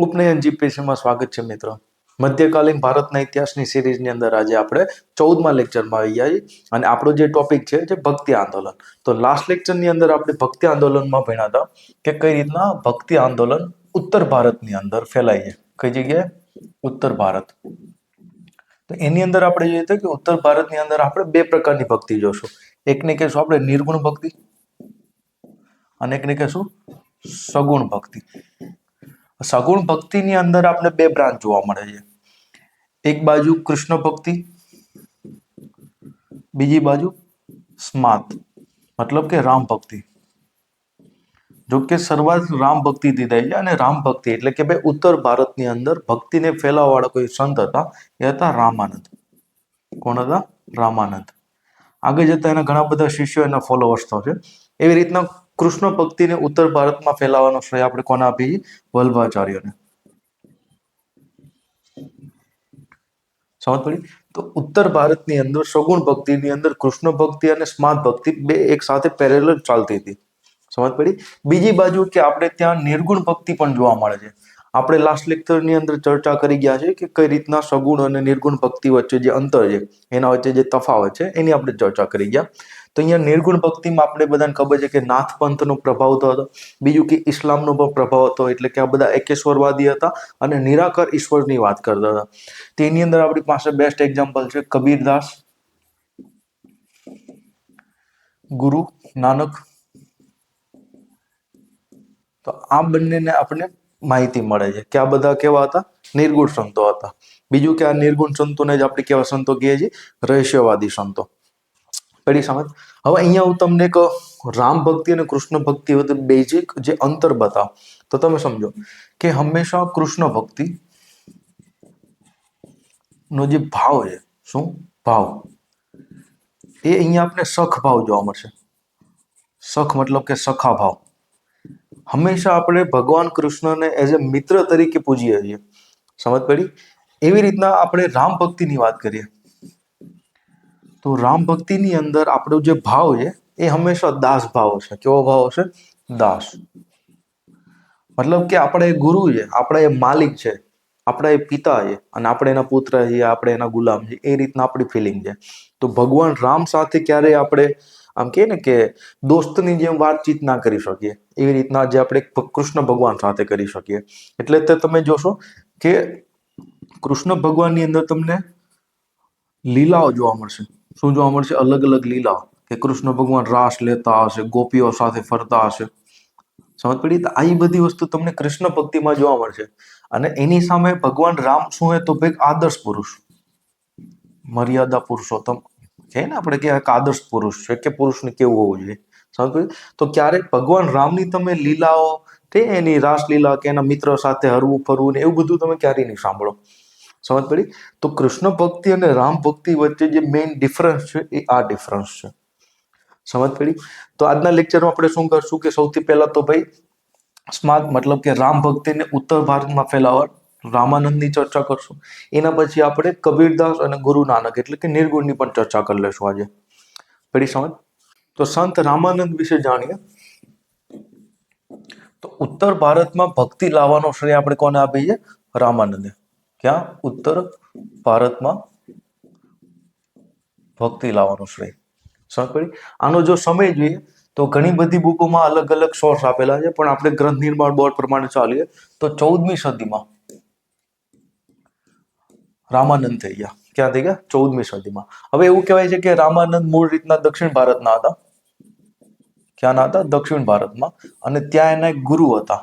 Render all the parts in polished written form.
ઉપનયન જીપીએસસીમાં સ્વાગત છે મિત્રો. મધ્યકાલીન ભારતના ઇતિહાસની સિરીઝની અંદર આજે આપણે 14મા લેક્ચરમાં આવી ગયા છીએ અને આપણો જે ટોપિક છે જે ભક્તિ આંદોલન. તો લાસ્ટ લેક્ચરની અંદર આપણે ભક્તિ આંદોલનમાં ભણ્યા હતા કે કઈ રીતના ભક્તિ આંદોલન ઉત્તર ભારતની અંદર ફેલાય છે. કઈ જગ્યાએ? ઉત્તર ભારત. તો એની અંદર આપણે જોઈએ તો કે ઉત્તર ભારતની અંદર આપણે બે પ્રકારની ભક્તિ જોશું. એકને કહેશું આપણે નિર્ગુણ ભક્તિ અને એકને કહેશું સગુણ ભક્તિ. સગુણ ભક્તિની અંદર આપણે બે બ્રાન્ચ જોવા મળે છે. એક બાજુ કૃષ્ણ ભક્તિ, બીજી બાજુ સ્માર્ત મતલબ કે રામ ભક્તિ. જો કે શરૂઆત રામ ભક્તિથી થઈ છે અને રામ ભક્તિ એટલે કે ભાઈ ઉત્તર ભારતની અંદર ભક્તિને ફેલાવવા વાળા કોઈ સંત હતા, એ હતા રામાનંદ. કોણ હતા? રામાનંદ. આગળ જતા એના ઘણા બધા શિષ્યો, એના ફોલોઅર્સ થશે. એવી રીતના કૃષ્ણ ભક્તિને ઉત્તર ભારતમાં ફેલાવવાનો શ્રેય આપણે કોને આપીએ? વલ્લભાચાર્યને. સમજ પડી? તો ઉત્તર ભારતની અંદર સગુણ ભક્તિની અંદર કૃષ્ણ ભક્તિ અને સ્માર્ત ભક્તિ બે એક સાથે પેરેલલ ચાલતી હતી. સમજ પડી? બીજી બાજુ કે આપણે ત્યાં નિર્ગુણ ભક્તિ પણ જોવા મળે છે. આપણે લાસ્ટ લેક્ચરની અંદર ચર્ચા કરી ગયા છે કે કઈ રીતના સગુણ અને નિર્ગુણ ભક્તિ વચ્ચે જે અંતર છે, એના વચ્ચે જે તફાવત છે, એની આપણે ચર્ચા કરી ગયા. તો અહીંયા નિર્ગુણ ભક્તિમાં આપણે બધાને ખબર છે કે નાથ પંથનો પ્રભાવ હતો. બીજું કે ઇસ્લામનો પણ પ્રભાવ હતો, એટલે કે આ બધા એકેશ્વરવાદી હતા અને નિરાકાર ઈશ્વરની વાત કરતા હતા. તેની અંદર આપણી પાસે બેસ્ટ એક્ઝામ્પલ છે કબીરદાસ, ગુરુ નાનક. તો આ બંનેને આપણે માહિતી મળે છે કે આ બધા કેવા હતા? નિર્ગુણ સંતો હતા. બીજું કે આ નિર્ગુણ સંતોને જ આપણે કેવા સંતો કહીએ છીએ? રહસ્યવાદી સંતો. પડી સમજ? હવે અહીંયા હું તમને એક રામ ભક્તિ અને કૃષ્ણ ભક્તિ વચ્ચે બેઝિક જે અંતર બતાવ તો તમે સમજો કે હંમેશા કૃષ્ણ ભક્તિ નો જે ભાવ છે, શું ભાવ, એ અહીંયા આપણે સખ ભાવ જોવા મળશે. સખ મતલબ કે સખા ભાવ. હંમેશા આપણે ભગવાન કૃષ્ણને એઝ એ મિત્ર તરીકે પૂજીએ છીએ. સમજ પડી? એવી રીતના આપણે રામ ભક્તિની વાત કરીએ તો રામ ભક્તિની અંદર આપણો જે ભાવ છે એ હંમેશા દાસ ભાવ છે. કેવો ભાવ છે? દાસ. મતલબ કે આપણે એ ગુરુ છે, આપણા એ માલિક છે, આપણા એ પિતા છે અને આપણે એના પુત્ર છીએ, આપણે એના ગુલામ છીએ. એ રીતના આપણી ફિલિંગ છે. તો ભગવાન રામ સાથે ક્યારેય આપણે આમ કહે ને કે દોસ્તની જેમ વાતચીત ના કરી શકીએ, એવી રીતના જે આપણે કૃષ્ણ ભગવાન સાથે કરી શકીએ. એટલે તે તમે જોશો કે કૃષ્ણ ભગવાનની અંદર તમને લીલાઓ જોવા મળશે. શું જોવા મળશે? અલગ અલગ લીલાઓ. કે કૃષ્ણ ભગવાન રાસ લેતા હશે, ગોપીઓ સાથે ફરતા હશે. સમજ પડી? તો આ બધી વસ્તુ તમને કૃષ્ણ ભક્તિમાં જોવા મળશે. અને એની સામે ભગવાન રામ શું હોય? તો ભાઈ આદર્શ પુરુષ, મર્યાદા પુરુષોત્તમ છે ને, આપણે કે આદર્શ પુરુષ છે કે પુરુષને કેવું હોવું જોઈએ. સમજ પડી? તો ક્યારેક ભગવાન રામની તમે લીલાઓ તે એની રાસલીલા કે એના મિત્ર સાથે હરવું ફરવું ને એવું બધું તમે ક્યારેય નહીં સાંભળો. સમજ પડી? તો કૃષ્ણ ભક્તિ અને રામ ભક્તિ વચ્ચે જે મેઇન ડિફરન્સ છે એ આ ડિફરન્સ છે. સમજ પડી? તો આજના લેક્ચરમાં આપણે શું કરશું કે સૌથી પહેલા તો ભાઈ સ્માર્ત મતલબ કે રામ ભક્તિને ઉત્તર ભારતમાં ફેલાવવા રામાનંદની ચર્ચા કરશું. એના પછી આપણે કબીરદાસ અને ગુરુ નાનક એટલે કે નિર્ગુણની પણ ચર્ચા કરી લેશું આજે. પડી સમજ? તો સંત રામાનંદ વિશે જાણીએ. તો ઉત્તર ભારતમાં ભક્તિ લાવવાનો શ્રેય આપણે કોને આપીએ? રામાનંદે. ક્યાં? ઉત્તર ભારતમાં ભક્તિ લાવવાનો શ્રેય. સમજ પડી? આનો જો સમય જોઈએ તો ઘણી બધી બુકોમાં અલગ અલગ સોર્સ આપેલા છે, પણ આપણે ગ્રંથ નિર્માણ બોર્ડ પ્રમાણે ચાલીએ તો 14મી સદીમાં રામાનંદ થઈ ગયા. ક્યાં થઈ ગયા? 14મી સદીમાં. હવે એવું કહેવાય છે કે રામાનંદ મૂળ રીતના દક્ષિણ ભારતના હતા. ક્યાંના હતા? દક્ષિણ ભારતમાં. અને ત્યાં એના એક ગુરુ હતા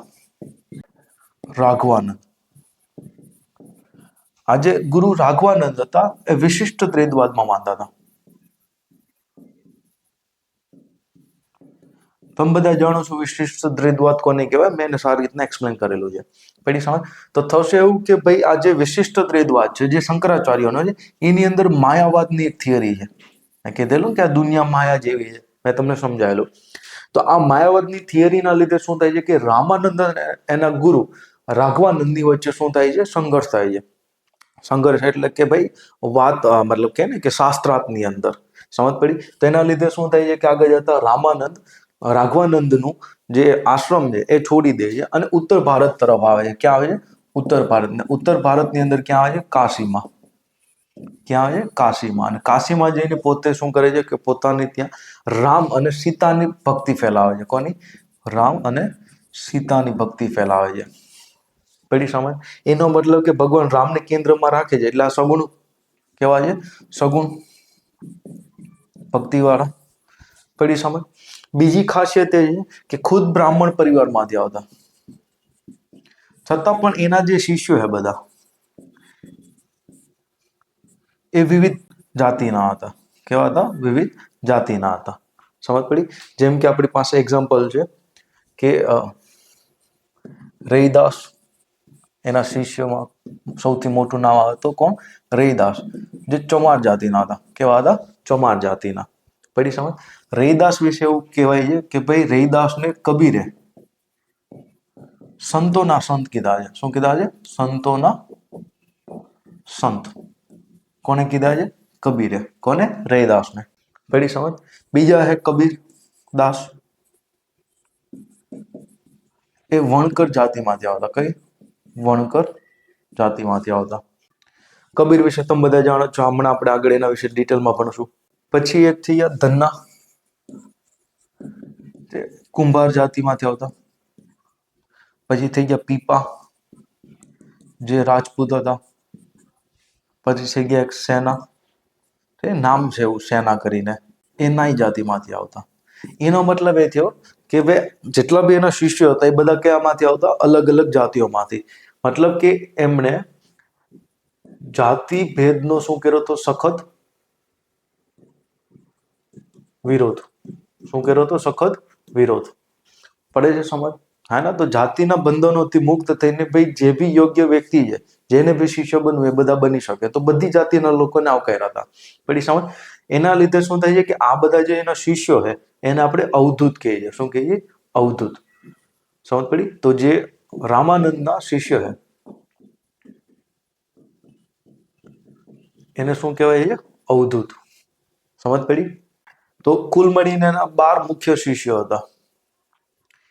રાઘવાનંદ. આજે ગુરુ રાઘવાનંદ હતા એ વિશિષ્ટ દ્વૈતવાદમાં માનતા હતા. તમે બધા જાણો છો વિશિષ્ટ દ્વૈતવાદ કોને કહેવાય? મેં એને સારી રીતના એક્સપ્લેન કરેલું છે. પડી સમજ? તો થશે એવું કે ભાઈ આ જે વિશિષ્ટ દ્વૈતવાદ છે જે શંકરાચાર્યનો છે, એની અંદર માયાવાદની એક થિયરી છે. મેં કીધેલું કે આ દુનિયા માયા જેવી છે, મેં તમને સમજાયેલું. તો આ માયાવાદની થિયરીના લીધે શું થાય છે કે રામાનંદ અને એના ગુરુ રાઘવાનંદની વચ્ચે શું થાય છે? સંઘર્ષ થાય છે. સંઘર્ષ એટલે કે ભાઈ વાત મતલબ કે ને કે શાસ્ત્રાર્થની અંદર. સમજ પડી? તો એના લીધે શું થાય છે કે આગળ જતા રાઘવાનંદનું જે આશ્રમ છે એ છોડી દે છે અને ઉત્તર ભારત તરફ આવે છે. ક્યાં આવે છે? ઉત્તર ભારત ને ઉત્તર ભારતની અંદર ક્યાં આવે છે? કાશીમાં. ક્યાં આવે છે? કાશીમાં. અને કાશીમાં જઈને પોતે શું કરે છે કે પોતાની ત્યાં રામ અને સીતાની ભક્તિ ફેલાવે છે. કોની? રામ અને સીતાની ભક્તિ ફેલાવે છે. પડી સમજ? એનો મતલબ કે ભગવાન રામને કેન્દ્રમાં રાખે છે એટલે આ સગુણ કહેવાય છે, સગુણ ભક્તિ વાળા. પડી સમજ? બીજી ખાસિયત એ છે કે ખુદ બ્રાહ્મણ પરિવારમાંથી આવતા, છતાં પણ એના જે શિષ્યો છે બધા એ વિવિધ જાતિના હતા. કેવા હતા? વિવિધ જાતિના હતા. સમજ પડી? જેમ કે આપણી પાસે એક્ઝામ્પલ છે કે રૈદાસ, એના શિષ્યમાં સૌથી મોટું નામ આવે તો કોણ? રૈદાસ, જે ચમાર જાતિના હતા. કેવા હતા? ચમાર જાતિના. પડી સમજ? રૈદાસ વિશે એવું કહેવાય છે કે ભાઈ રૈદાસને કબીરે સંતોના સંત કીધા છે. શું કીધા છે? સંતોના સંત. કોને કીધા છે? કબીરે. કોને? રૈદાસને. પડી સમજ? બીજા હે કબીર દાસ, એ વણકર જાતિમાંથી આવતા. કઈ? વણકર જાતિમાંથી આવતા. કબીર વિશે તમે બધા જાણો છો. હમણાં આપણે આગળ એના વિશે ડિટેલમાં ભણશું. પછી એક થઈ ગયા ધન્ના, કુંભાર જાતિમાંથી આવતા. પછી થઈ ગયા પીપા, જે રાજપૂત હતા. પછી થઈ ગયા એક સેના, નામ છે એવું સેના કરીને, એ નાઈ જાતિમાંથી આવતા. એનો મતલબ એ થયો કે ભાઈ જેટલા બી એના શિષ્યો હતા એ બધા કયામાંથી આવતા? અલગ અલગ જાતિઓમાંથી. મતલબ કે એમણે જાતિ ભેદનો શું કર્યો તો? સખત વિરોધ. શું કર્યો તો? સખત વિરોધ. પડે છે સમજ? હા ના? તો જાતિના બંધનોથી મુક્ત થઈને ભાઈ જે બી યોગ્ય વ્યક્તિ છે, જેને બી શિષ્ય બનવું એ બધા બની શકે. તો બધી જાતિના લોકોને આવકાર્યા હતા. પડી સમજ? એના લીધે શું થાય છે કે આ બધા જે એના શિષ્યો છે એને આપણે અવધૂત કહીએ છીએ. શું કહીએ? અવધૂત. સમજ પડી? તો જે રામાનંદના શિષ્ય છે એને શું કહેવાય છે? અવધૂત. સમજ પડી? તો કુલ મળીને એના 12 મુખ્ય શિષ્યો હતા.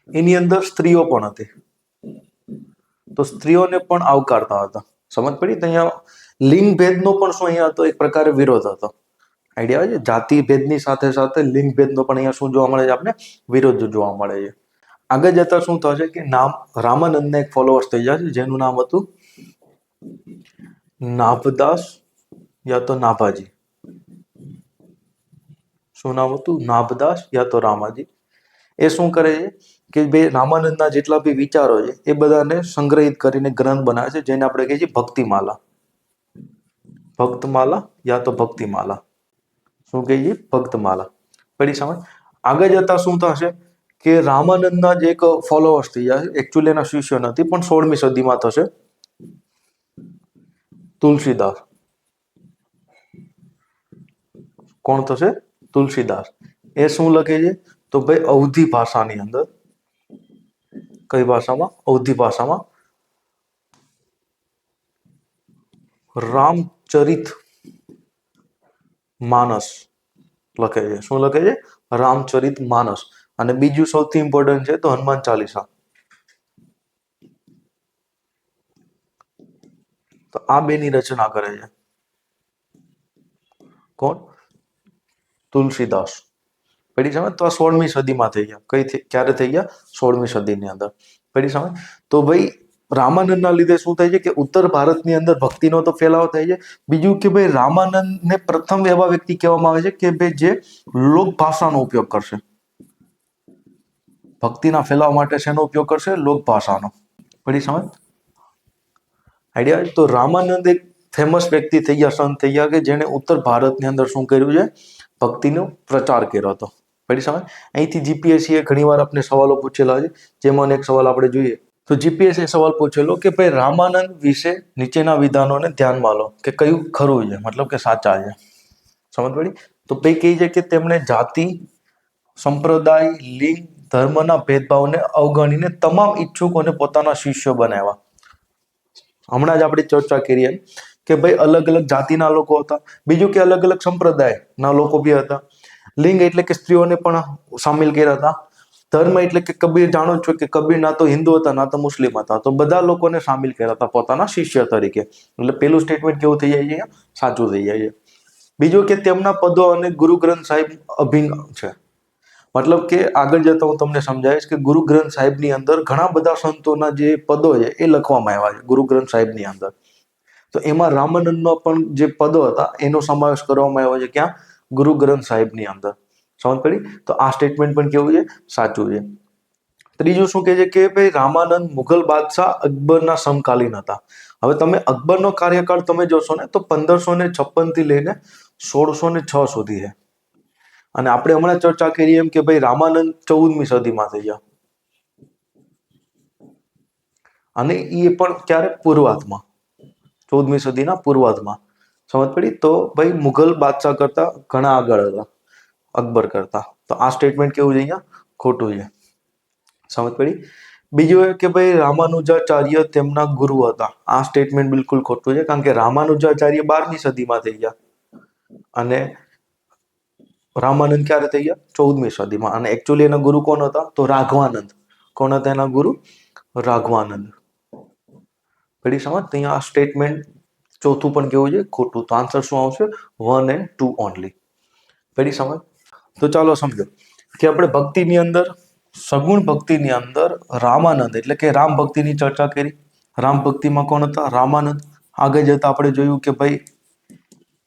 એની અંદર સ્ત્રીઓ પણ હતી. તો સ્ત્રીઓને પણ આવકારતા હતા. સમજ પડી? તો અહીંયા લિંગ ભેદનો પણ શું અહીંયા હતો? એક પ્રકારે વિરોધ હતો. આઈડિયા આવે છે? જાતિ ભેદની સાથે સાથે લિંગ ભેદનો પણ અહીંયા શું જોવા મળે છે? આપણે વિરોધ જોવા મળે છે. આગળ જતા શું થશે કે નામ રામાનંદના એક ફોલોઅર્સ થઈ જશે જેનું નામ હતું નાભદાસ યા તો નાભાજી. શું નામ હતું? નાભદાસ યા તો રામાજી. એ શું કરે છે કે બે રામાનંદના જેટલા બી વિચારો છે એ બધાને સંગ્રહિત કરીને ગ્રંથ બનાવે છે, જેને આપણે કહીએ છીએ ભક્તિમાલા. ભક્તમાલા યા તો ભક્તિમાલા. શું કહીએ? ભક્તમાલા. પડી સમજ? આગળ જતા શું થશે કે રામાનંદના જે એક ફોલોઅર્સ થઈ જશે, એકચ્યુઅલી એના શિષ્યો નથી પણ 16મી સદીમાં થશે, તુલસીદાસ. કોણ થશે? તુલસીદાસ. એ શું લખે છે તો ભાઈ અવધી ભાષાની અંદર. કઈ ભાષામાં? અવધી ભાષામાં રામચરિત માનસ લખે છે. શું લખે છે? રામચરિત માનસ. અને બીજું સૌથી ઇમ્પોર્ટન્ટ છે તો હનુમાન ચાલીસા. તો આ બેની રચના કરે છે કોણ? તુલસીદાસ. પડી સમજ? તો આ 16મી સદીમાં થઈ ગયા. ક્યારે થઈ ગયા? 16મી સદીની અંદર. પડી સમજ? તો ભાઈ રામાનંદના લીધે શું થાય છે કે ઉત્તર ભારતની અંદર ભક્તિનો તો ફેલાવો થાય છે. બીજું કે ભાઈ રામાનંદને પ્રથમ એવા વ્યક્તિ કહેવામાં આવે છે કે ભાઈ જે લોક ભાષાનો ઉપયોગ કરશે. ભક્તિના ફેલાવા માટે શેનો ઉપયોગ કરશે? લોક ભાષાનો. પડી સમજ? આઈડિયા? તો રામાનંદ એક ફેમસ વ્યક્તિ થઈ ગયા, સંત થઈ ગયા કે જેને ઉત્તર ભારતની અંદર શું કર્યું છે? ભક્તિનો પ્રચાર કર્યો હતો. પડી સમજ? અહીંથી જીપીએસસીએ ઘણીવાર આપણે સવાલો પૂછેલા છે, જેમાં એક સવાલ આપણે જોઈએ તો જીપીએસસીએ સવાલ પૂછેલો કે ભાઈ રામાનંદ વિશે નીચેના વિધાનોને ધ્યાનમાં લો કે કયું ખરું છે, મતલબ કે સાચા છે. સમજ પડી? તો ભાઈ કહે છે કે તેમણે જાતિ, સંપ્રદાય, લિંગ, ધર્મના ભેદભાવને અવગણીને તમામ ઈચ્છુકોને પોતાના શિષ્યો બનાવ્યા. હમણાં જ આપણે ચર્ચા કરીએ કે ભાઈ અલગ અલગ જાતિના લોકો હતા. બીજું કે અલગ અલગ સંપ્રદાયના લોકો બી હતા. લિંગ એટલે કે સ્ત્રીઓને પણ સામેલ કર્યા હતા. ધર્મ એટલે કે કબીર, જાણો છો કે કબીર ના તો હિન્દુ હતા ના તો મુસ્લિમ હતા, તો બધા લોકોને સામેલ કર્યા હતા પોતાના શિષ્ય તરીકે. એટલે પેલું સ્ટેટમેન્ટ કેવું થઈ જાય છે? સાચું થઈ જાય છે. બીજું કે તેમના પદો અને ગુરુ ગ્રંથ સાહિબ અભિન્ન છે. મતલબ કે આગળ જતા હું તમને સમજાવીશ કે ગુરુ ગ્રંથ સાહિબની અંદર ઘણા બધા સંતોના જે પદો છે એ લખવામાં આવ્યા છે ગુરુ ગ્રંથ સાહિબની અંદર. તો એમાં રામાનંદનો પણ જે પદો હતા એનો સમાવેશ કરવામાં આવ્યો છે ક્યાં? ગુરુ ગ્રંથ સાહિબની અંદર. સમજ પડી? તો આ સ્ટેટમેન્ટ પણ કેવું છે? સાચું છે. ત્રીજું શું કહે છે કે ભાઈ રામાનંદ મુઘલ બાદશાહ અકબરના સમકાલીન હતા. હવે તમે અકબરનો કાર્યકાળ તમે જોશો ને તો 1556 થી લઈને 1606 સુધી છે. અને આપણે હમણાં ચર્ચા કરી એમ કે ભાઈ રામાનંદ 14મી સદીમાં થઈ ગયા, અને એ પણ ક્યારે? પૂર્વાર્ધમાં, 14મી સદીના પૂર્વાર્ધમાં. સમજ પડી? તો ભાઈ મુઘલ બાદશાહ કરતા ઘણા આગળ હતા અકબર કરતા. તો આ સ્ટેટમેન્ટ કેવું છે? અહીંયા ખોટું છે. સમજ પડી? બીજું એ કે ભાઈ રામાનુજાચાર્ય તેમના ગુરુ હતા. આ સ્ટેટમેન્ટ બિલકુલ ખોટું છે, કારણ કે રામાનુજાચાર્ય 12મી સદીમાં થઈ ગયા અને રામાનંદ ક્યારે થઈ ગયા? 14મી સદીમાં. અને એકચ્યુઅલી એના ગુરુ કોણ હતા? તો રાઘવાનંદ. કોણ હતા એના ગુરુ? રાઘવાનંદ. પડી સમજ? તો અહીંયા આ સ્ટેટમેન્ટ ચોથું પણ કેવું છે? ખોટું. તો આન્સર શું આવશે? 1 and 2 ઓનલી. પડી સમજ? તો ચાલો સમજો કે આપણે ભક્તિની અંદર, સગુણ ભક્તિની અંદર રામાનંદ એટલે કે રામ ભક્તિની ચર્ચા કરી. રામ ભક્તિમાં કોણ હતા? રામાનંદ. આગળ જતા આપણે જોયું કે ભાઈ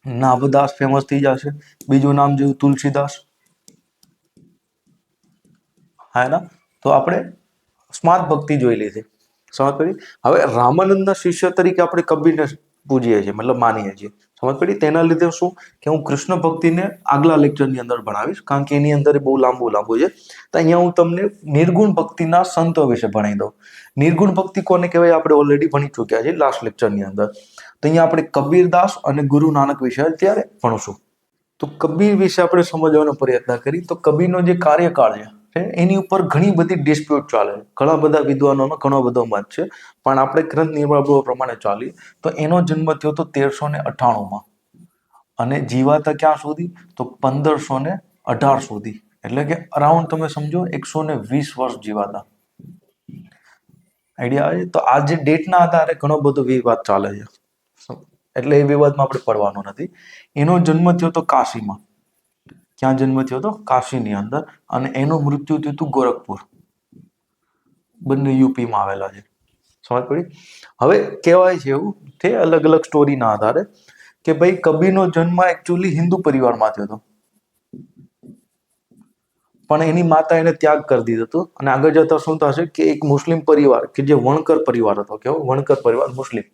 નાભદાસ ફેમસ થઈ જશે. બીજું નામ જોયું તુલસીદાસ. હા ના? તો આપણે સ્માર્ત ભક્તિ જોઈ લીધી. સમજ પડી? હવે રામાનંદના શિષ્ય તરીકે આપણે કબીરને પૂજીએ છીએ, મતલબ માનીએ છીએ. સમજ પડી? તેના લીધે શું કે હું કૃષ્ણ ભક્તિને આગલા લેક્ચરની અંદર ભણાવીશ, કારણ કે એની અંદર બહુ લાંબુ છે. તો અહીંયા હું તમને નિર્ગુણ ભક્તિના સંતો વિશે ભણાવી દઉં. નિર્ગુણ ભક્તિ કોને કહેવાય? આપણે ઓલરેડી ભણી ચૂક્યા છીએ લાસ્ટ લેક્ચરની અંદર. તો અહીંયા આપણે કબીરદાસ અને ગુરુ નાનક વિશે અત્યારે ભણશું. તો કબીર વિશે આપણે સમજવાનો પ્રયત્ન કરી. તો કબીરનો જે કાર્યકાળ છે એની ઉપર ઘણી બધી ડિસ્પ્યુટ ચાલે છે. ઘણા બધા વિદ્વાનોનો ઘણો બધો મત છે, પણ આપણે ગ્રંથ નિર્માણ પ્રમાણે ચાલીએ તો એનો જન્મ થયો તો 1398માં અને જીવાતા ક્યાં સુધી? તો 1518 સુધી. એટલે કે અરાઉન્ડ તમે સમજો 120 વર્ષ જીવાતા. આઈડિયા આવે? તો આ જે ડેટના આધારે ઘણો બધો વિવાદ ચાલે છે, એટલે એ વિવાદમાં આપણે પડવાનો નથી. એનો જન્મ થયો તો કાશીમાં. ક્યાં જન્મ થયો તો? કાશીની અંદર. અને એનું મૃત્યુ થયું હતું ગોરખપુર. બંને યુપીમાં આવેલા છે. સમજ પડી? હવે કહેવાય છે એવું તે અલગ અલગ સ્ટોરીના આધારે કે ભાઈ કબીરનો જન્મ એકચ્યુઅલી હિન્દુ પરિવારમાં થયો હતો, પણ એની માતા એને ત્યાગ કરી દીધો હતો. અને આગળ જતા શું થશે કે એક મુસ્લિમ પરિવાર કે જે વણકર પરિવાર હતો, કેવો વણકર પરિવાર મુસ્લિમ,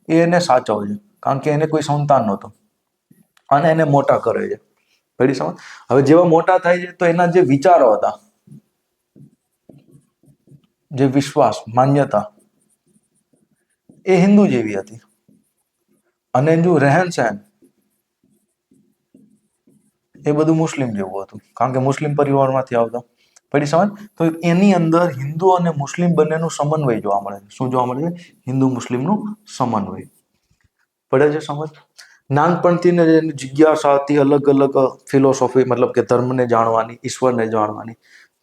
એ એને સાચવે છે, કારણ કે એને કોઈ સંતાન નહોતું અને એને મોટા કરે છે. પડી સમજ? હવે જેવા મોટા થાય છે તો એના જે વિચારો હતા, જે વિશ્વાસ, માન્યતા, એ હિન્દુ જેવી હતી. અને એનું રહેન સહેન એ બધું મુસ્લિમ જેવું હતું, કારણ કે મુસ્લિમ પરિવારમાંથી આવતા. પડી સમજ? તો એની અંદર હિન્દુ અને મુસ્લિમ બંનેનું સમન્વય જોવા મળે છે. શું જોવા મળે છે? હિન્દુ મુસ્લિમનું સમન્વય. પડે છે સમજ? નાનપણથી એની જિજ્ઞાસા હતી અલગ અલગ ફિલોસોફી, મતલબ કે ધર્મને જાણવાની, ઈશ્વરને જાણવાની.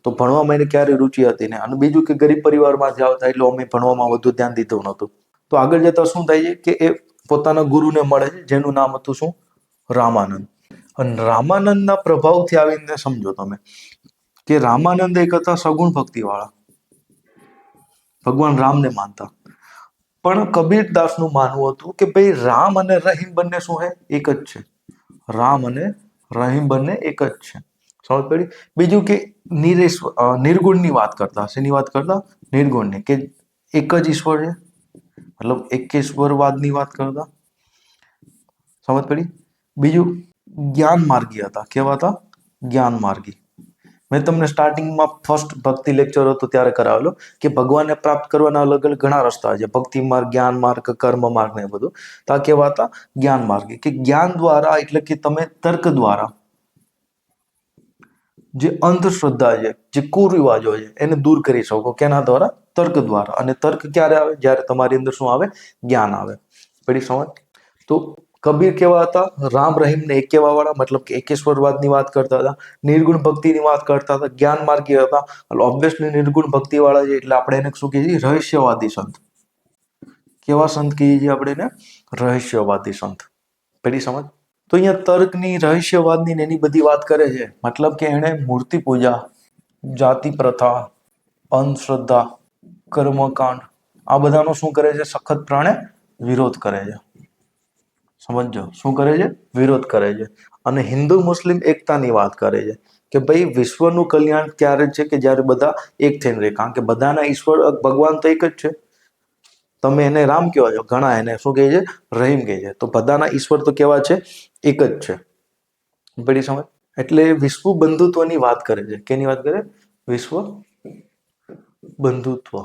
તો ભણવામાં એને ક્યારે રુચિ હતી ને. અને બીજું કે ગરીબ પરિવારમાંથી આવતા એટલે અમે ભણવામાં વધુ ધ્યાન દીધું નહોતું. તો આગળ જતા શું થાય છે કે એ પોતાના ગુરુને મળે છે, જેનું નામ હતું શું? રામાનંદ. અને રામાનંદના પ્રભાવથી આવીને સમજો તમે કે રામાનંદ એક હતા સગુણ ભક્તિ વાળા, ભગવાન રામને માનતા. પણ કબીરદાસનું માનવું હતું કે ભાઈ રામ અને રહીમ બંને શું છે? એક જ છે. રામ અને રહીમ બંને એક જ છે. સમજ પડી? બીજું કે નિર્ગુણની વાત કરતા. શેની વાત કરતા? નિર્ગુણની, કે એક જ ઈશ્વર છે, મતલબ એકેશ્વરવાદની વાત કરતા. સમજ પડી? બીજું જ્ઞાન માર્ગી હતા. કેવા હતા? જ્ઞાન માર્ગી. મેં તમને સ્ટાર્ટિંગમાં ફર્સ્ટ ભક્તિ લેક્ચર હતો ત્યારે કરાવેલો કે ભગવાનને પ્રાપ્ત કરવાના અલગ અલગ ઘણા રસ્તા છે, ભક્તિ માર્ગ, જ્ઞાન માર્ગ, કર્મ માર્ગ ને બધું. તો આ કેવા હતા? જ્ઞાન માર્ગી, કે જ્ઞાન દ્વારા એટલે કે તમે તર્ક દ્વારા જે અંધશ્રદ્ધા છે, જે કુરિવાજો છે, એને દૂર કરી શકો. કેના દ્વારા? તર્ક દ્વારા. અને તર્ક ક્યારે આવે? જ્યારે તમારી અંદર શું આવે? જ્ઞાન આવે. પડી સમજ? તો કબીર કેવા હતા? રામ રહીમ ને એક કહેવા વાળા, મતલબ કે એકેશ્વરવાદની વાત કરતા હતા, નિર્ગુણ ભક્તિની વાત કરતા હતા, જ્ઞાન માર્ગી હતા. ઓબ્વિયસલી નિર્ગુણ ભક્તિ વાળા છે એટલે આપણે એને શું કહીએ છીએ? રહસ્યવાદી સંત. કેવા સંત કહીએ છીએ આપણે એને? રહસ્યવાદી સંત. પેલી સમજ? તો અહીંયા તર્કની, રહસ્યવાદની ને એની બધી વાત કરે છે. મતલબ કે એણે મૂર્તિ પૂજા, જાતિ પ્રથા, અંધશ્રદ્ધા, કર્મકાંડ, આ બધાનો શું કરે છે? સખત પ્રાણે વિરોધ કરે છે. સમજો, શું કરે છે? વિરોધ કરે છે. અને હિન્દુ મુસ્લિમ એકતાની વાત કરે છે કે ભાઈ વિશ્વનું કલ્યાણ ત્યારે છે કે જ્યારે બધા એક થઈને રહે. કારણ કે બધાના ઈશ્વર ભગવાન તો એક જ છે. તમે એને રામ કહો છો, ઘણા એને શું કહે છે? રહીમ કહે છે. તો બધાના ઈશ્વર તો કેવા છે? એક જ છે. બધી સમજ? એટલે વિશ્વ બંધુત્વની વાત કરે છે. કેની વાત કરે? વિશ્વ બંધુત્વ.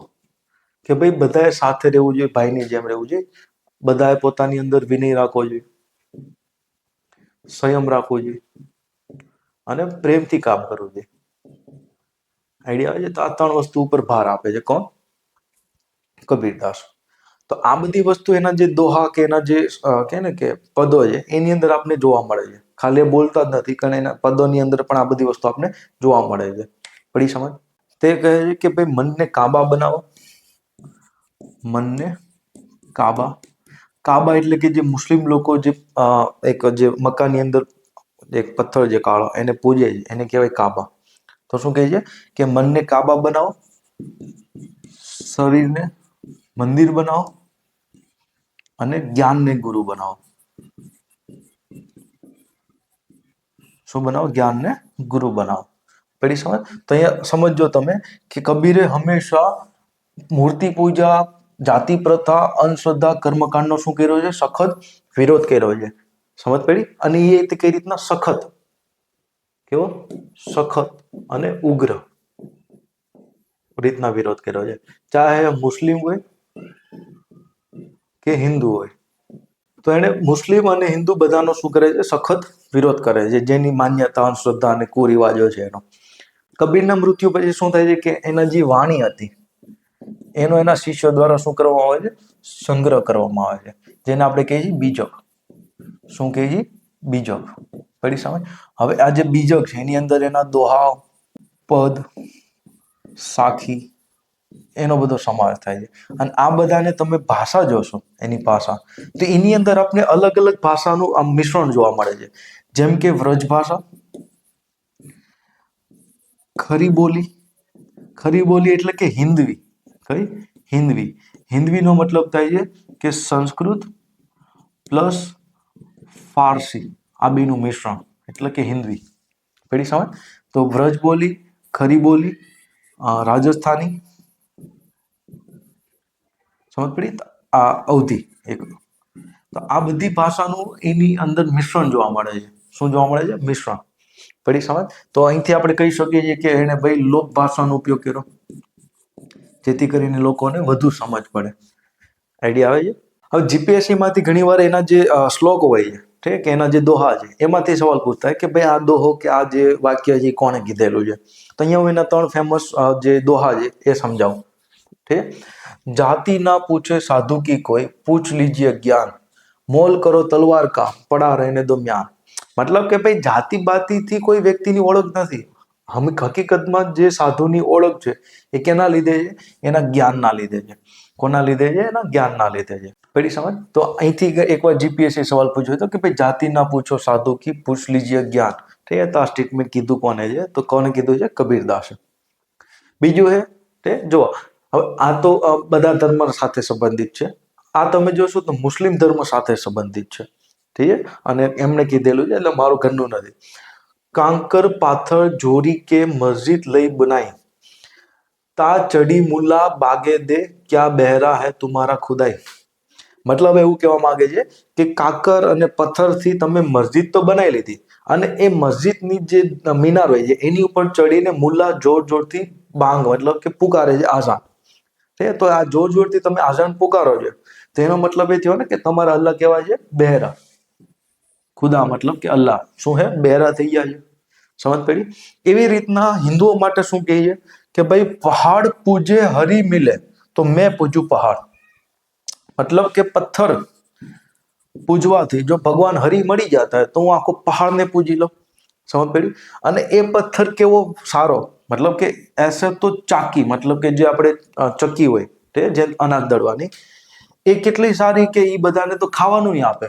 કે ભાઈ બધાએ સાથે રહેવું જોઈએ, ભાઈની જેમ રહેવું જોઈએ. બધાએ પોતાની અંદર વિનય રાખવો જોઈએ, સંયમ રાખવો જોઈએ અને પ્રેમથી કામ કરવું જોઈએ. આઈડિયા આવે છે? તો આ ત્રણ વસ્તુ ઉપર ભાર આપે છે. કોણ? કબીરદાસ. તો આ બધી વસ્તુ એના જે દોહા કે એના જે કે ને કે પદો છે એની અંદર આપણે જોવા મળે છે. ખાલી બોલતા જ નથી, કારણ એના પદોની અંદર પણ આ બધી વસ્તુ આપણે જોવા મળે છે. પડી સમજ? તે કહે છે કે ભાઈ મનને કાબા બનાવો. મનને કાબા. કાબા એટલે કે જે મુસ્લિમ લોકો જે એક જે મક્કાની અંદર એક પથ્થર જે કાળો એને પૂજે છે એને કહેવાય કાબા. તો શું કહે છે કે મનને કાબા બનાવો, શરીરને મંદિર બનાવો અને જ્ઞાનને ગુરુ બનાવો. શું બનાવો? જ્ઞાનને ગુરુ બનાવો. પડી સમજ? તો અહીંયા સમજો તમે કે કબીરે હંમેશા મૂર્તિ પૂજા, જાતિ પ્રથા, અંધશ્રદ્ધા, કર્મકાંડનો શું કર્યો છે? સખત વિરોધ કર્યો છે. સમજ પડી? અને એ કઈ રીતના? સખત. કેવો? સખત અને ઉગ્ર રીતના વિરોધ કર્યો છે. ચાહે મુસ્લિમ હોય કે હિન્દુ હોય. તો એને મુસ્લિમ અને હિન્દુ બધાનો શું કરે છે? સખત વિરોધ કરે છે. જેની માન્યતા, અંધશ્રદ્ધા અને કુરિવાજો છે એનો. કબીરના મૃત્યુ પછી શું થાય છે કે એના જે વાણી હતી એનો એના શિષ્યો દ્વારા શું કરવામાં આવે છે? સંગ્રહ કરવામાં આવે છે. જેને આપણે કહીએ છીએ બીજક. શું કહીએ છીએ? બીજક. પડી સમજ? હવે આ જે બીજક છે એની અંદર એના દોહા, પદ, સાખી એનો બધો સમાવેશ થાય છે. અને આ બધાને તમે ભાષા જોશો, એની ભાષા, તો એની અંદર આપણે અલગ અલગ ભાષાનું આમ મિશ્રણ જોવા મળે છે. જેમ કે વ્રજ ભાષા, ખરી બોલી. ખરી બોલી એટલે કે હિન્દવી. કઈ? હિન્દવી. હિન્દવીનો મતલબ થાય છે કે સંસ્કૃત પ્લસ ફારસી, આ બેનું મિશ્રણ એટલે કે હિન્દવી. પડી સમજ? તો વ્રજ બોલી, ખરી બોલી, રાજસ્થાની, સમજ પડી? આ અવધી એક. તો આ બધી ભાષાનું એની અંદર મિશ્રણ જોવા મળે છે. શું જોવા મળે છે? મિશ્રણ. પડી સમજ? તો અહીંથી આપણે કહી શકીએ છીએ કે એને ભાઈ લોક ભાષાનો ઉપયોગ કર્યો જેથી કરીને લોકોને વધુ સમજ પડે. આઈડિયા આવે છે? હવે જીપીએસસી માંથી ઘણી વાર એના જે શ્લોક હોય છે, ઠીક, કે એના જે દોહા છે એમાંથી સવાલ પૂછતા હોય કે ભાઈ આ દોહો કે આ જે વાક્ય છે કોણે કીધેલું છે. તો અહીંયા હું એના 3 ફેમસ જે દોહા છે એ સમજાવું. ઠીક. जाति ना पूछे साधु की कोई, पूछ लीजिए ज्ञान, मोल करो तलवार का, पड़ा रहने दो म्यान. મતલબ કે ભાઈ જાતિ બાતિથી કોઈ વ્યક્તિની ઓળખ નથી. હકીકતમાં જે સાધુની ઓળખ છે એ કેના લીધે છે? એના જ્ઞાનના લીધે છે. કોના લીધે છે? એના જ્ઞાનના લીધે છે. પડી સમજ? તો અહીંથી એકવાર જીપીએસસી સવાલ પૂછ્યો હતો કે ભાઈ જાતિ ના પૂછો સાધુ કી, પૂછ લીजिए જ્ઞાન. ઠીક. તો આ સ્ટેટમેન્ટ કીધું કોને છે? તો કોને કીધું છે? કબીરદાસે. બીજું છે તે જો, હવે આ તો બધા ધર્મ સાથે સંબંધિત છે. આ તમે જોશો તો મુસ્લિમ ધર્મ સાથે સંબંધિત છે. ઠીક છે? અને એમણે કીધેલું છે એટલે મારું ઘરનું નથી. કાંકર પાથર જોરી કે મસ્જિદ લઈ બનાઈ, તા ચડી મુલ્લા બાગે દે, ક્યા બહેરા હૈ તુમારા ખુદાઈ. મતલબ એવું કહેવા માંગે છે કે કાકર અને પથ્થરથી તમે મસ્જિદ તો બનાવી લીધી અને એ મસ્જિદની જે મિનાર હોય છે એની ઉપર ચડીને મુલ્લા જોર જોરથી બાંગ મતલબ કે પુકારે છે, આઝાન. તો આ જોર જોરથી તમે આઝાન પુકારો છો તો એનો મતલબ એ થયો ને કે તમારા અલ્લાહ કેવા છે? બહેરા. ખુદા મતલબ કે અલ્લાહ શું હે? બહેરા થઈ ગયા છે. સમજ પડી? એવી રીતના હિન્દુઓ માટે શું કહીએ કે ભાઈ પહાડ પૂજે હરી મિલે તો મેં પૂજું પહાડ. મતલબ કે પથ્થર પૂજવાથી જો ભગવાન હરિ મળી જતા હોય તો હું આખો પહાડને પૂજી લઉં. સમજ પડી? અને એ પથ્થર કેવો સારો, મતલબ કે એસે તો ચાકી, મતલબ કે જે આપણે ચક્કી હોય તે જે અનાજ દળવાની, એ કેટલી સારી કે એ બધાને તો ખાવાનું નહીં આપે,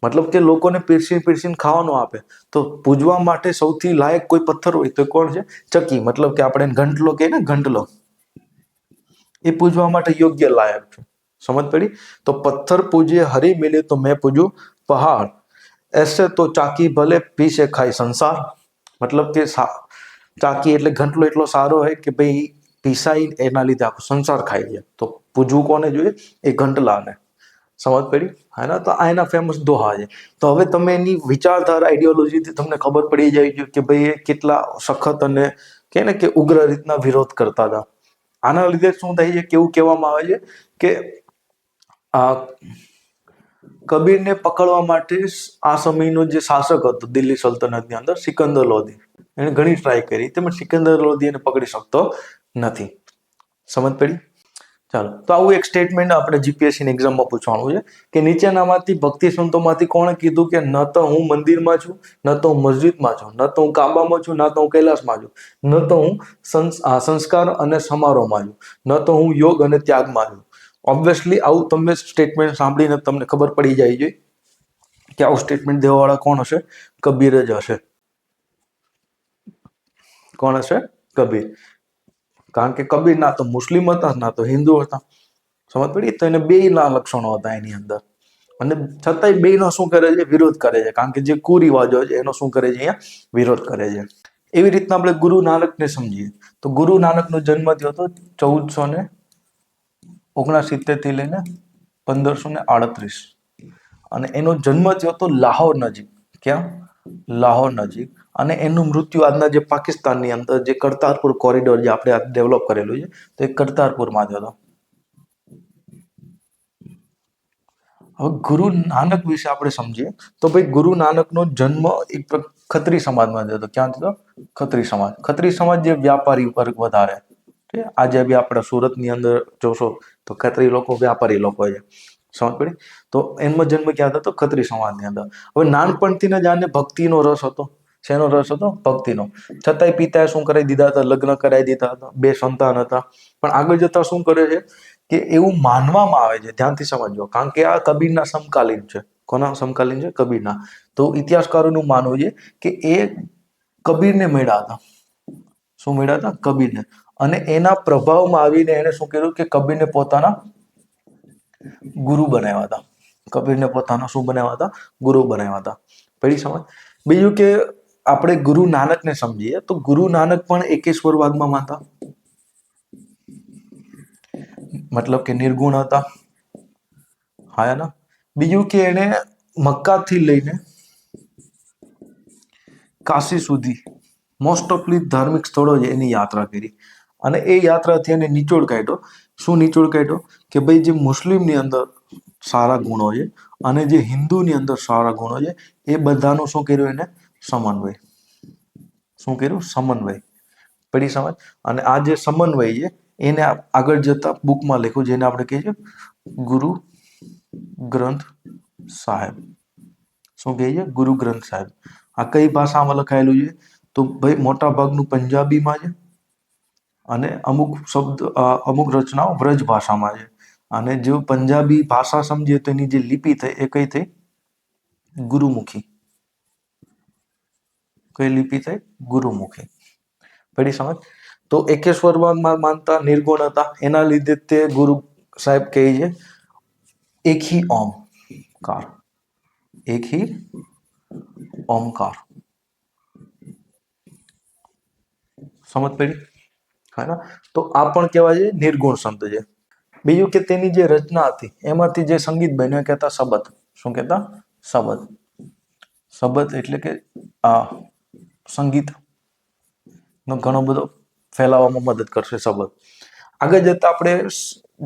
મતલબ કે લોકોને પીરસી પીરસીને ખાવાનું આપે. તો પૂજવા માટે સૌથી લાયક કોઈ પથ્થર હોય તો કોણ છે? ચક્કી, મતલબ કે આપણે ઘંટલો કહીએ ને, ઘંટલો, એ પૂજવા માટે યોગ્ય લાયક છે. સમજ પડી? તો પથ્થર પૂજે હરી મિલે તો મેં પૂજું પહાડ, એસે તો ચાકી ભલે પીસે ખાય સંસાર. મતલબ કે ચાકી એટલે ઘંટલો એટલો સારો હોય કે ભાઈ પીસાઈ એના લીધે આખો સંસાર ખાઈ જાય. તો પૂજવું કોને જોઈએ? એ ઘંટલાને. સમજ પડી? હે ને? તો આ એના ફેમસ દોહા છે. તો હવે તમે એની વિચારધારા, આઈડિયોલોજીથી તમને ખબર પડી જાય છે કે ભાઈ એ કેટલા સખત અને કે ને કે ઉગ્ર રીતના વિરોધ કરતા હતા. આના લીધે શું થાય છે, કેવું કહેવામાં આવે છે કે આ કબીરને પકડવા માટે આ સમયનો જે શાસક હતો દિલ્હી સલ્તનતની અંદર, સિકંદર લોધી, એને ઘણી ટ્રાય કરી, તેમાં સિકંદર લોધી એને પકડી શકતો નથી. સમજ પડી? ચાલો, તો આવું એક સ્ટેટમેન્ટ આપણે જીપીએસસીની એક્ઝામમાં પૂછવાનું છે કે નીચેનામાંથી ભક્તિ સંતોમાંથી કોણે કીધું કે ન તો હું મંદિરમાં છું, ન તો હું મસ્જિદમાં છું, ન તો હું કાબામાં છું, ન તો હું કૈલાસમાં છું, ન તો હું સંસ્કાર અને સમારોહમાં છું, ન તો હું યોગ અને ત્યાગમાં છું. ઓબ્વિયસલી આવું તમે સ્ટેટમેન્ટ સાંભળીને તમને ખબર પડી જાય છે કે આવું સ્ટેટમેન્ટ દેવાવાળા કોણ હશે? કબીર જ હશે. કોણ હશે? કબીર. કારણ કે કબીર ના તો મુસ્લિમ હતા, ના તો હિન્દુ હતા. સમજ પડી? તો એને બે ના લક્ષણો હતા એની અંદર, અને છતાંય બે નો શું કરે છે? વિરોધ કરે છે. કારણ કે જે કુરિવાજો છે એનો શું કરે છે? અહીંયા વિરોધ કરે છે. એવી રીતના આપણે ગુરુ નાનકને સમજીએ તો ગુરુ નાનકનો જન્મ થયો હતો 1469 થી લઈને 1538, અને એનો જન્મ થયો હતો લાહોર નજીક. ક્યાં? લાહોર નજીક. અને એનું મૃત્યુ આજના જે પાકિસ્તાનની અંદર જે કરતારપુર કોરિડોર જે આપણે ડેવલપ કરેલું છે, તો એ કરતારપુરમાં થયો હતો. હવે ગુરુ નાનક વિશે આપણે સમજીએ તો ભાઈ ગુરુ નાનકનો જન્મ એક ખત્રી સમાજમાં થયો હતો. ક્યાં થયો? ખત્રી સમાજ. ખત્રી સમાજ જે વ્યાપારી વર્ગ વધારે, આજે બી આપણે સુરતની અંદર જોશો તો ખત્રી લોકો વ્યાપારી લોકો છે. સમજ પડી? તો એનો જન્મ ક્યાં થયો? ખત્રી સમાજની અંદર. હવે નાનપણથી જ આને ભક્તિનો રસ હતો. શેનો રસ હતો? ભક્તિનો. છતાંય પિતાએ શું કરાવી દીધા હતા? લગ્ન કરાવી દીધા હતા. 2 સંતાન હતા. પણ આગળ જતા શું કરે છે કે એવું માનવામાં આવે છે, ધ્યાનથી સમજજો, કારણ કે આ કબીરના સમકાલીન છે. કોના સમકાલીન છે? કબીરના. તો ઇતિહાસકારોનું માનવું છે કે એ કબીરને મળ્યા હતા. શું મળ્યા હતા? કબીરને. અને એના પ્રભાવમાં આવીને એને શું કર્યું કે કબીરને પોતાના ગુરુ બનાવ્યા હતા. કબીરને પોતાના શું બનાવ્યા હતા? ગુરુ બનાવ્યા હતા. પડી સમજ? બીજું કે આપણે ગુરુ નાનકને સમજીએ તો ગુરુ નાનક પણ એકેશ્વરવાદમાં માનતા, મતલબ કે નિર્ગુણ હતા. હા ને? બીજું કે એને મક્કાથી લઈને કાશી સુધી મોસ્ટ ઓફલી ધાર્મિક સ્થળો છે એની યાત્રા કરી, અને એ યાત્રાથી એને નિચોડ કાઢ્યો. શું નિચોડ કાઢ્યો? કે ભાઈ જે મુસ્લિમની અંદર સારા ગુણો છે અને જે હિન્દુની અંદર સારા ગુણો છે, એ બધાનું શું કર્યું? એને સમન્વય. શું કર્યું? સમન્વય. પડી સમજ? અને આ જે સમન્વય છે એને આગળ જતા બુકમાં લખ્યું, જેને આપણે કહીએ છીએ ગુરુ ગ્રંથ સાહેબ. શું કહીએ છીએ? ગુરુ ગ્રંથ સાહેબ. આ કઈ ભાષામાં લખાયેલું છે? તો ભાઈ મોટા ભાગનું પંજાબીમાં છે, અને અમુક શબ્દ અમુક રચનાઓ વ્રજ ભાષામાં છે. અને જો પંજાબી ભાષા સમજીએ તો એની જે લિપિ થઈ એ કઈ થઈ? ગુરુમુખી. કઈ લિપિ થઈ? ગુરુમુખી. પડી સમજ? તો એકેશ્વરમાં માનતા, નિર્ગુણ હતા, એના લીધે તે ગુરુ સાહેબ કહે છે એક ही ओमकार, एक ही ओमकार. સમજ પડી? હા. તો આ પણ કહેવાય છે નિર્ગુણ સંત છે. બીજું કે તેની જે રચના હતી એમાંથી જે સંગીત બન્યું કહેતા શબદ. શું કહેતા? શબદ. શબદ એટલે કે આ સંગીત નો ઘણો બધો ફેલાવવામાં મદદ કરશે શબદ. આગળ જતા આપણે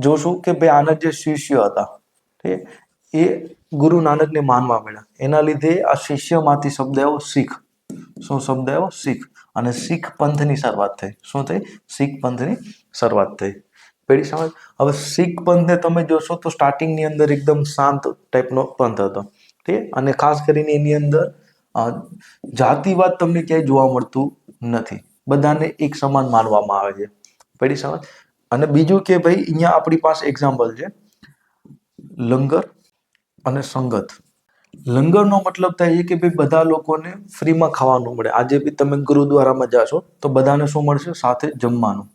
જોશું કે ભાઈ આના જે શિષ્ય હતા એ ગુરુ નાનકને માનવા મળ્યા. એના લીધે આ શિષ્યમાંથી શબ્દ આવ્યો શીખ. શું શબ્દ આવ્યો? શીખ. અને શીખ પંથની શરૂઆત થઈ. શું થઈ? શીખ પંથની શરૂઆત થઈ. પેઢી સમજ. હવે શીખ પંથને તમે જોશો તો સ્ટાર્ટિંગની અંદર એકદમ શાંત ટાઈપનો પંથ હતો, ઠીક. અને ખાસ કરીને એની અંદર જાતિવાદ તમને ક્યાંય જોવા મળતું નથી, બધાને એક સમાન માનવામાં આવે છે, પેઢી સમજ. અને બીજું કે ભાઈ અહીંયા આપણી પાસે એક્ઝામ્પલ છે લંગર અને સંગત. લંગરનો મતલબ થાય છે કે ભાઈ બધા લોકોને ફ્રીમાં ખાવાનું મળે. આજે બી તમે ગુરુદ્વારામાં જાશો તો બધાને શું મળશે? સાથે જમવાનું.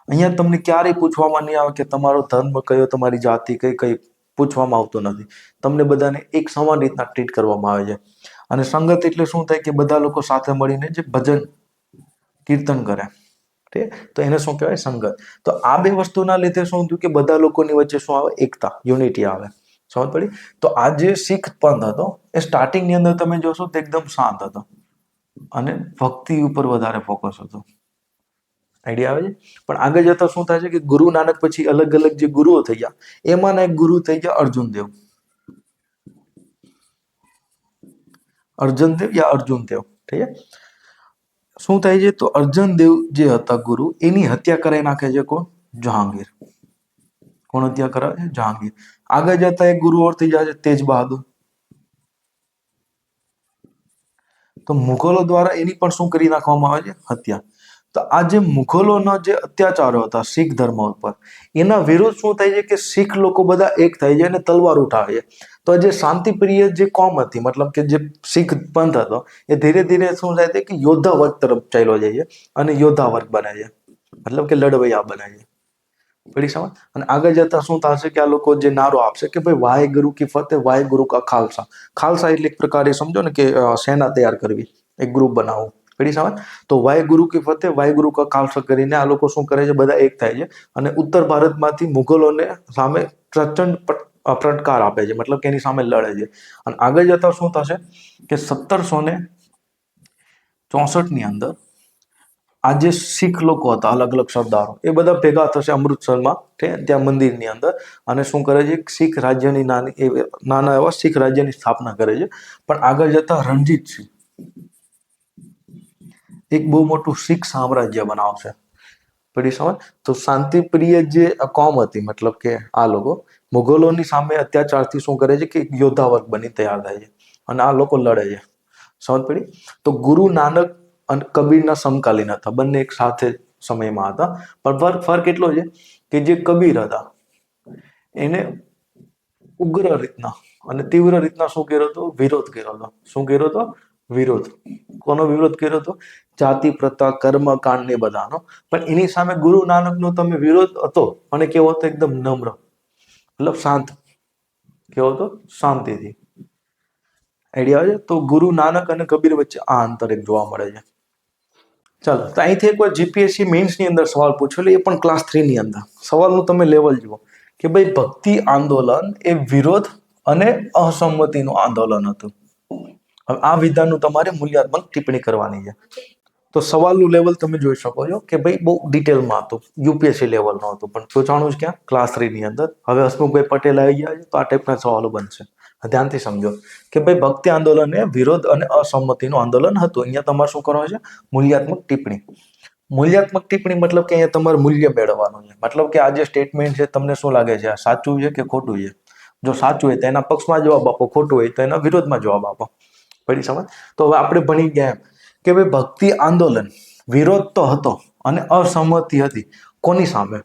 અહીંયા તમને ક્યારેય પૂછવામાં નહીં આવે કે તમારો ધર્મ કયો, તમારી જાતિ કઈ, કઈ પૂછવામાં આવતું નથી. તમને બધાને એક સમાન રીતના ટ્રીટ કરવામાં આવે છે. અને સંગત એટલે શું થાય કે બધા લોકો સાથે મળીને જે ભજન કીર્તન કરે, ઠીક. તો એને શું કહેવાય? સંગત. તો આ બે વસ્તુના લીધે શું થયું કે બધા લોકોની વચ્ચે શું આવે? એકતા, યુનિટી આવે. સમજ પડી? તો આ જે શીખ પંથ હતો એ સ્ટાર્ટિંગની અંદર તમે જોશો તો એકદમ શાંત હતો અને ભક્તિ ઉપર વધારે ફોકસ હતો. આઈડિયા આવે છે? પણ આગળ જતા શું થાય છે કે ગુરુ નાનક પછી અલગ અલગ જે ગુરુઓ થઈ ગયા, એમાંના એક ગુરુ થઈ ગયા અર્જુનદેવ. અર્જુનદેવ યા અર્જુનદેવ, ઠીક છે. શું થાય છે તો અર્જુનદેવ જે હતા ગુરુ, એની હત્યા કરાવી નાખે છે કોણ? જહાંગીર. કોણ હત્યા કરાવે છે? જહાંગીર. આગળ જતા એક ગુરુ ઓર થઈ જાય છે તેજ બહાદુર. તો મુઘલો દ્વારા એની પણ શું કરી નાખવામાં આવે છે? હત્યા. તો આ જે મુઘલોના જે અત્યાચારો હતા શીખ ધર્મ ઉપર, એના વિરુદ્ધ શું થાય છે કે શીખ લોકો બધા એક થઈ જાય અને તલવાર ઉઠાવે છે. તો જે શાંતિપ્રિય જે કોમ હતી, મતલબ કે જે શીખ પંથ હતો, એ ધીરે ધીરે શું થાય છે કે યોદ્ધા વર્ગ તરફ ચાલ્યો જાય છે અને યોદ્ધા વર્ગ બને છે, મતલબ કે લડવૈયા બને છે, પડી સમજ. અને આગળ જતા શું થશે કે આ લોકો જે નારો આપશે કે ભાઈ વાહેગુરુ કી ફતેહ, વાહેગુરુ કા ખાલસા. ખાલસા એટલે એક પ્રકારે સમજો ને કે સેના તૈયાર કરવી, એક ગ્રુપ બનાવવું, પડી સમજ. તો વાહેગુરુ કી ફતેહ, વાહેગુરુ કા ખાલસા કરીને આ લોકો શું કરે છે? બધા એક થાય છે અને ઉત્તર ભારતમાંથી મુઘલોને સામે પ્રચંડ ફટકાર આપે છે, મતલબ કે એની સામે લડે છે. અને આગળ જતા શું થશે કે 1764 ની અંદર આ જે શીખ લોકો હતા, અલગ અલગ સરદારો, એ બધા ભેગા થશે અમૃતસરમાં, ત્યાં મંદિરની અંદર, અને શું કરે છે? શીખ રાજ્યની નાના એવા શીખ રાજ્યની સ્થાપના કરે છે. પણ આગળ જતા રણજીત સિંહ એક બહુ મોટું શીખ સામ્રાજ્ય બનાવશે, પડી સમજ. તો શાંતિપ્રિય જે કોમ હતી, મતલબ કે આ લોકો મુઘલોની સામે અત્યાચારથી શું કરે છે કે યોદ્ધા વર્ગ બની તૈયાર થાય છે અને આ લોકો લડે છે, સમજ પડી. તો ગુરુ નાનક અને કબીરના સમકાલીન હતા, બંને એક સાથે સમયમાં હતા. પણ ફર્ક એટલો છે કે જે કબીર હતા એને ઉગ્ર રીતના અને તીવ્ર રીતના શું કર્યો હતો? વિરોધ કર્યો હતો. શું કર્યો હતો? વિરોધ. કોનો વિરોધ કર્યો હતો? જાતિ પ્રથા, કર્મકાંડ ને બધાનો. પણ એની સામે ગુરુ નાનકનો તમે વિરોધ હતો અને કેવો હતો? એકદમ નમ્ર, મતલબ શાંત. કેવો હતો? શાંતિથી. આઈડિયા આવે છે? તો ગુરુ નાનક અને કબીર વચ્ચે આ અંતર એક જોવા મળે છે. ચાલો, તો અહીંથી એકવાર જીપીએસસી મેન્સની અંદર સવાલ પૂછેલો, એ પણ ક્લાસ 3 ની અંદર. સવાલનું તમે લેવલ જુઓ કે ભાઈ ભક્તિ આંદોલન એ વિરોધ અને અસંમતિનું આંદોલન હતું. હવે આ વિધાનનું તમારે મૂલ્યાત્મક ટિપ્પણી કરવાની છે. તો સવાલનું લેવલ તમે જોઈ શકો છો કે ભાઈ બહુ ડિટેલમાં હતું, યુપીએસસી લેવલનું હતું, પણ પૂછવાનું જ ક્યાં? ક્લાસ 3 ની અંદર. હવે હસમુખભાઈ પટેલ આવી ગયા છે તો આ ટાઈપના સવાલો બનશે. ધ્યાનથી સમજો કે ભાઈ ભક્તિ આંદોલન એ વિરોધ અને અસંમતિનું આંદોલન હતું. અહીંયા તમારે શું કરવાનું છે? મૂલ્યાત્મક ટિપ્પણી. મૂલ્યાત્મક ટિપ્પણી મતલબ કે અહીંયા તમારે મૂલ્ય મેળવવાનું છે. મતલબ કે આ જે સ્ટેટમેન્ટ છે તમને શું લાગે છે? આ સાચું છે કે ખોટું છે? જો સાચું હોય તો એના પક્ષમાં જવાબ આપો, ખોટું હોય તો એના વિરોધમાં જવાબ આપો, પડી સમજ. તો હવે આપણે ભણી ગયા એમ કે ભાઈ ભક્તિ આંદોલન વિરોધ તો હતો અને અસંમતિ હતી. કોની સામે?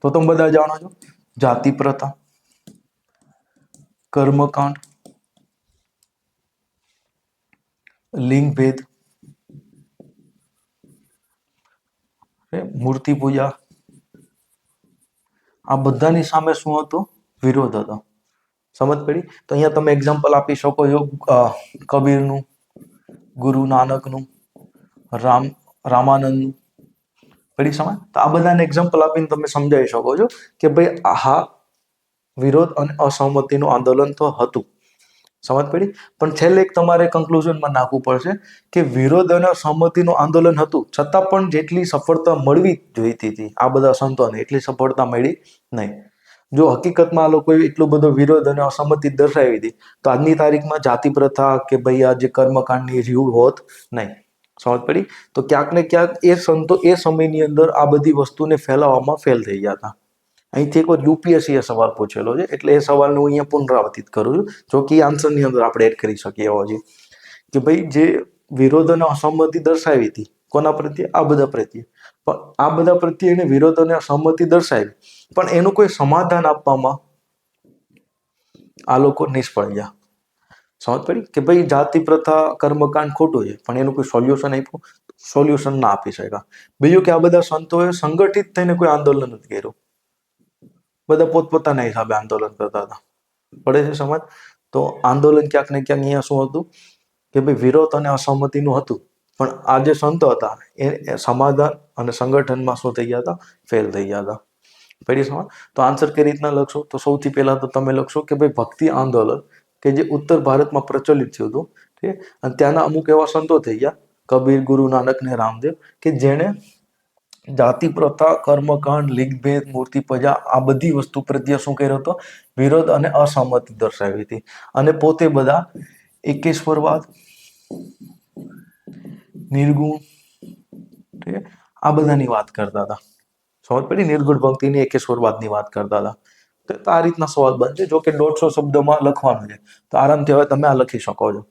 તો તમે બધા જાણો છો, જાતિ પ્રથા, કર્મકાંડ, લિંગ ભેદ, મૂર્તિ પૂજા, આ બધાની સામે શું હતો? વિરોધ હતો. સમજ પડી? તો અહીંયા તમે એક્ઝામ્પલ આપી શકો છો કબીરનું, ગુરુ નાનકનું, રામાનંદનું, પડી સમજ. તો આ બધાને એક્ઝામ્પલ આપીને તમે સમજાવી શકો છો કે ભાઈ હા, વિરોધ અને અસહમતિનું આંદોલન તો હતું, સમજ પડી. પણ છેલ્લે એક તમારે કન્ક્લુઝનમાં નાખવું પડશે કે વિરોધ અને સહમતિનું આંદોલન હતું, છતાં પણ જેટલી સફળતા મળવી જોઈતી હતી આ બધા સંતોને એટલી સફળતા મળી નહીં. જો હકીકતમાં આ લોકોએ એટલો બધો વિરોધ અને અસહમતિ દર્શાવી હતી તો આજની તારીખમાં જાતિ પ્રથા કે ભાઈ આ જે કર્મકાંડની રીવ હોત નહીં, સમજ પડી. તો ક્યાંક ને ક્યાંક એ સંતો એ સમયની અંદર આ બધી વસ્તુને ફેલાવવામાં ફેલ થઈ ગયા હતા. અહીંથી એકવાર યુપીએસસીએ સવાલ પૂછેલો છે, એટલે એ સવાલને હું અહીંયા પુનરાવર્તિત કરું છું, જો કે આન્સરની અંદર આપણે એડ કરી શકીએ એવો છે કે ભાઈ જે વિરોધ અને અસંમતિ દર્શાવી હતી કોના પ્રત્યે? આ બધા પ્રત્યે. પણ આ બધા પ્રત્યે એને વિરોધ અને અસંમતિ દર્શાવી, પણ એનું કોઈ સમાધાન આપવામાં આ લોકો નિષ્ફળ ગયા. સમજ પડી કે ભાઈ જાતિ પ્રથા કર્મકાંડ ખોટું છે, પણ એનું કોઈ સોલ્યુશન આપ્યું? સોલ્યુશન ના આપી શક્યા. બીજું કે આ બધા સંતોએ સંગઠિત થઈને કોઈ આંદોલન નથી કર્યું, બધા પોતપોતાના હિસાબે આંદોલન કરતા હતા. પડે છે સમજ? તો આંદોલન ક્યાંક ને ક્યાંક અહીંયા શું હતું કે ભાઈ વિરોધ અને અસંમતિનું હતું, પણ આ જે સંતો હતા એ સમાધાન અને સંગઠનમાં શું થઈ ગયા હતા? ફેલ થઈ ગયા હતા. પડી સમજ? તો આન્સર કઈ રીતના લખશો? તો સૌથી પહેલા તો તમે લખશો કે ભાઈ ભક્તિ આંદોલન કે જે ઉત્તર ભારતમાં પ્રચલિત થયું હતું, ઠીક, અને ત્યાંના અમુક એવા સંતો થઈ ગયા, કબીર, ગુરુ નાનક ને રામદેવ, કે જેણે જાતિ પ્રથા, કર્મકાંડ, લિંગભેદ, મૂર્તિ પૂજા આ બધી વસ્તુ પ્રત્યે શું કર્યો હતો? વિરોધ અને અસહમતિ દર્શાવી હતી. અને પોતે બધા એકેશ્વરવાદ, નિર્ગુણ, આ બધાની વાત કરતા હતા. સમજ પડી? નિર્ગુણ ભક્તિની, એકેશ્વરવાદની વાત કરતા હતા. તો આ રીતના સવાલ બનશે, જો કે 150 શબ્દોમાં લખવાનું છે, તો આરામથી હવે તમે આ લખી શકો છો.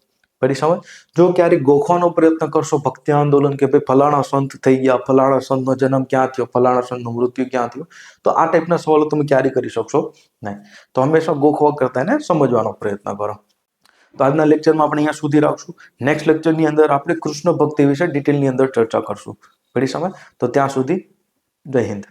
પડી સમજ? જો ક્યારેક ગોખવાનો પ્રયત્ન કરશો ભક્તિ આંદોલન કે ભાઈ ફલાણા સંત થઈ ગયા, ફલાણા સંતનો જન્મ ક્યાં થયો, ફલાણા સંતનું મૃત્યુ ક્યાં થયું, તો આ ટાઈપના સવાલો તમે ક્યારેય કરી શકશો નહીં. તો હંમેશા ગોખવા કરતા એને સમજવાનો પ્રયત્ન કરો. તો આજના લેક્ચરમાં આપણે અહીંયા સુધી રાખશું. નેક્સ્ટ લેક્ચરની અંદર આપણે કૃષ્ણ ભક્તિ વિશે ડિટેલની અંદર ચર્ચા કરશું. પડી સમજ? તો ત્યાં સુધી જય હિન્દ.